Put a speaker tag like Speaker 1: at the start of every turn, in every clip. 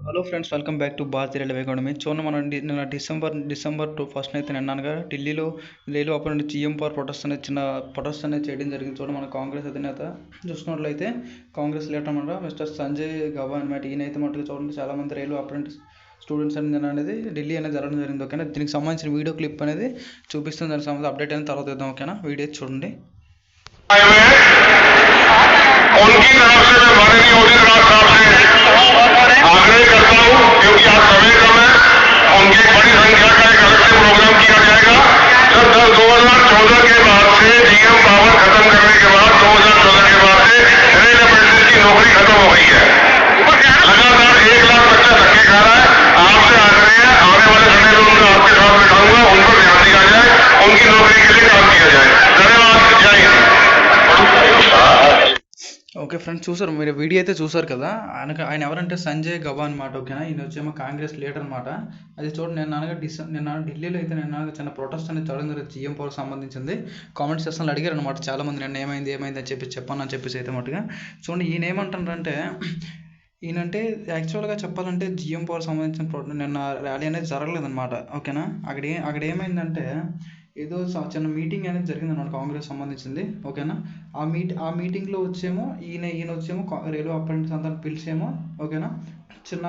Speaker 1: Hello friends, welcome back to Bharatiya railway academy. చూడండి, మనం నిన్న డిసెంబర్ ఫస్ట్ అయితే నిన్నానుగా ఢిల్లీలో రైలు అప్పుడు జీఎం పవర్ ప్రొటెస్ట్ అనేది చేయడం జరిగింది. చూడండి, మన కాంగ్రెస్ అధినేత చూసుకున్నట్లయితే కాంగ్రెస్ లీడర్ అనమాట మిస్టర్ సంజయ్ గవా అనమాట. ఈయనైతే మటుకు చూడండి, చాలామంది రైలు అప్రెంటిస్ స్టూడెంట్స్ అనేది ఢిల్లీ అనేది జరగడం జరిగింది. ఓకేనా, దీనికి సంబంధించిన వీడియో క్లిప్ అనేది చూపిస్తుంది. దానికి సంబంధించి అప్డేట్ అనేది తర్వాత ఇద్దాం. ఓకేనా, వీడియో చూడండి. उनकी तरफ से मैं माननीय योगी साहब से आग्रह करता हूं, क्योंकि आज समय कम है, उनकी बड़ी संख्या का एक अलग से प्रोग्राम किया जाएगा। सर 2014 के बाद से जीएम पावर खत्म करने के बाद 2014 के बाद से रेल अप्रेंटिस की नौकरी खत्म हो गई है। लगातार 1 लाख बच्चा धक्के खा रहा है। आपसे आग्रह है, आने वाले समय में उनको आपके साथ बिठाऊंगा, उन पर ध्यान दिया जाए, उनकी नौकरी के लिए काम किया जाए। धन्यवाद, जय हिंद। ఓకే ఫ్రెండ్స్, చూసారు మీరు వీడియో అయితే చూసారు కదా. ఆయన ఎవరంటే సంజయ్ గవా అనమాట. ఓకేనా, ఈయన వచ్చేమో కాంగ్రెస్ లీడర్ అనమాట. అది చూడండి, నిన్న ఢిల్లీలో అయితే చిన్న ప్రొటెస్ట్ అనేది జరగడం జరిగింది. జీఎం పవర్ సంబంధించింది. కామెంట్ సెక్షన్లో అడిగారు అనమాట చాలామంది, నిన్న ఏమైంది అని చెప్పాను అని చెప్పేసి అయితే మట్టుగా. చూడండి, ఈయన ఏమంటారంటే ఈయనంటే యాక్చువల్గా చెప్పాలంటే జీఎం పవర్ సంబంధించిన నిన్న ర్యాలీ అనేది జరగలేదన్నమాట. ఓకేనా, అక్కడ ఏమైందంటే ఏదో చిన్న మీటింగ్ అనేది జరిగింది అనమాట, కాంగ్రెస్ సంబంధించింది. ఓకేనా, ఆ మీటింగ్లో ఈయన వచ్చేమో రైల్వే అప్రెంటిస్ అంతా పిలిచేమో. ఓకేనా, చిన్న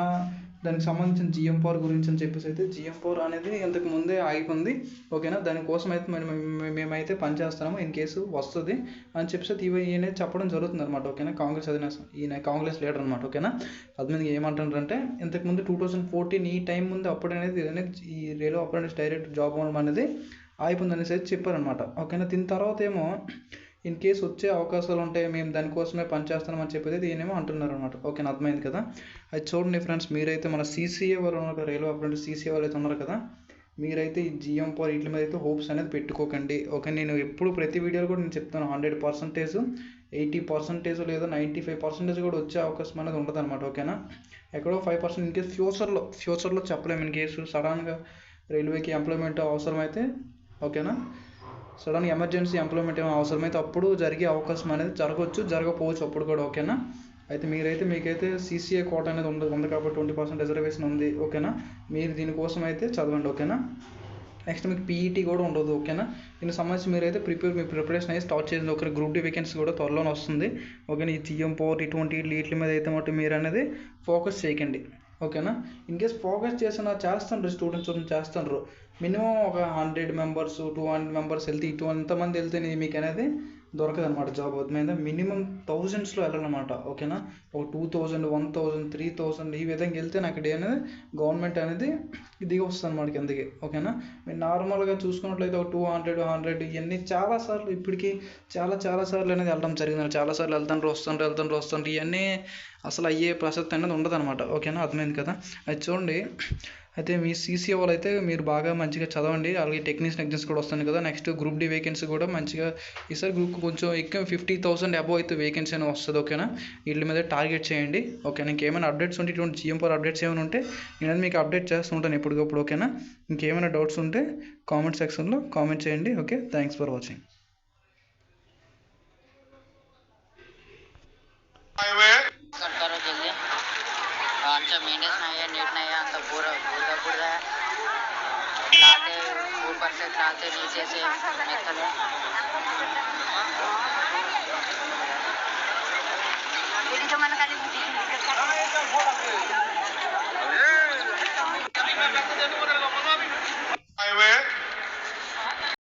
Speaker 1: దానికి సంబంధించిన జీఎం పవర్ గురించి అని చెప్పేసి అయితే జీఎం పవర్ అనేది ఇంతకు ముందే ఆగిపోయింది. ఓకేనా, దానికోసం అయితే మేమైతే పనిచేస్తున్నాము, ఇన్ కేసు వస్తుంది అని చెప్పేసి ఈయన చెప్పడం జరుగుతుంది అనమాట. ఓకేనా, ఈయన కాంగ్రెస్ లీడర్ అనమాట. ఓకేనా, అది ఏమంటారంటే ఇంతకుముందు 2014 ఈ టైం ముందు అప్పుడనేది ఈ రైల్వే అప్రెంటిస్ డైరెక్ట్ జాబ్ అనేది అయిపోయింది అనేసి చెప్పారనమాట. ఓకేనా, దీని తర్వాత ఏమో ఇన్ కేసు వచ్చే అవకాశాలు ఉంటాయి, మేము దానికోసమే పనిచేస్తున్నామని చెప్పేది ఈయనేమో అంటున్నారు అనమాట. ఓకేనా, అర్థమైంది కదా. అది చూడండి ఫ్రెండ్స్, మీరైతే మన సీసీఏ వాళ్ళు ఉన్నారు, రైల్వే అప్రెంటిస్ సీసీఏ వాళ్ళు అయితే ఉన్నారు కదా, మీరైతే ఈ జీఎం పవర్ వీటి మీద అయితే హోప్స్ అనేది పెట్టుకోకండి. ఓకే, నేను ఎప్పుడు ప్రతి వీడియోలో కూడా నేను చెప్తాను, 100%, 80% లేదా 95% కూడా వచ్చే అవకాశం అనేది ఉంటుంది అనమాట. ఓకేనా, ఎక్కడో 5% ఇన్ కేసు ఫ్యూచర్లో చెప్పలేము. ఇన్ కేసు సడన్గా రైల్వేకి ఎంప్లాయ్మెంట్ అవసరమైతే, ఓకేనా, సడన్గా ఎమర్జెన్సీ ఎంప్లాయ్మెంట్ ఏమైనా అవసరమైతే అప్పుడు జరిగే అవకాశం అనేది జరగకపోవచ్చు అప్పుడు కూడా. ఓకేనా, అయితే మీకైతే సీసీఏ కోట అనేది ఉంది కాబట్టి 20% రిజర్వేషన్ ఉంది. ఓకేనా, మీరు దీనికోసం అయితే చదవండి. ఓకేనా, నెక్స్ట్ మీకు పీఈటీ కూడా ఉండదు. ఓకేనా, దీనికి సంబంధించి మీరైతే మీ ప్రిపరేషన్ అయితే స్టార్ట్ చేసింది. ఓకే, గ్రూప్ డి వేకెన్సీ కూడా త్వరలోనే వస్తుంది. ఓకేనా, ఈ జీఎం పవర్ ఇటువంటి వీటి మీద అయితే మటు మీరు అనేది ఫోకస్ చేయకండి. ఓకేనా, ఇన్ కేస్ ఫోకస్ చేస్తుండ్రు స్టూడెంట్స్ చేస్తుండ్రు, మినిమం ఒక 100 మెంబర్స్ 200 మెంబర్స్ వెళ్తే ఎంతమంది వెళ్తే మీకు అనేది దొరకదు అనమాట జాబ్. అర్థమైందా, మినిమం థౌజండ్స్లో వెళ్ళాలన్నమాట. ఓకేనా, ఒక 2000, 1000, 3000 ఈ విధంగా వెళ్తే నాకు అనేది గవర్నమెంట్ అనేది దిగి వస్తుంది అనమాట కిందకి. ఓకేనా, మీరు నార్మల్గా చూసుకున్నట్లయితే ఒక 200, 100 ఇవన్నీ చాలాసార్లు ఇప్పటికీ చాలా సార్లు అనేది వెళ్ళడం జరిగింది. చాలాసార్లు వస్తుంటారు ఇవన్నీ అసలు అయ్యే ప్రసక్తి అనేది ఉండదు అనమాట. ఓకేనా, అర్థమైంది కదా. అది చూడండి, అయితే మీ సీసీఏ వాళ్ళు అయితే మీరు బాగా మంచిగా చదవండి. అలాగే టెక్నీషియన్ ఎగ్జామ్స్ కూడా వస్తుంది కదా. నెక్స్ట్ గ్రూప్ డి వేకెన్సీ కూడా మంచిగా ఈసారి గ్రూప్ కొంచెం ఎక్కువ 50,000 అబోవ్ అయితే వేకెన్సీ అని వస్తుంది. ఓకేనా, వీళ్ళ మీద టార్గెట్ చేయండి. ఓకేనా, ఇంకేమైనా అప్డేట్స్ ఉంటే ఇటువంటి జీఎం పవర్ అప్డేట్స్ ఏమైనా ఉంటే నేను మీకు అప్డేట్ చేస్తుంటాను ఎప్పటికప్పుడు. ఓకేనా, ఇంకేమైనా డౌట్స్ ఉంటే కామెంట్ సెక్షన్లో కామెంట్ చేయండి. Okay, thanks for watching.
Speaker 2: अच्छा मेंटेनेंस नहीं है, नीट नहीं है, अंत पूरा पूरा लाते ऊपर से लाते नीचे से मेथल ये जो मन खाली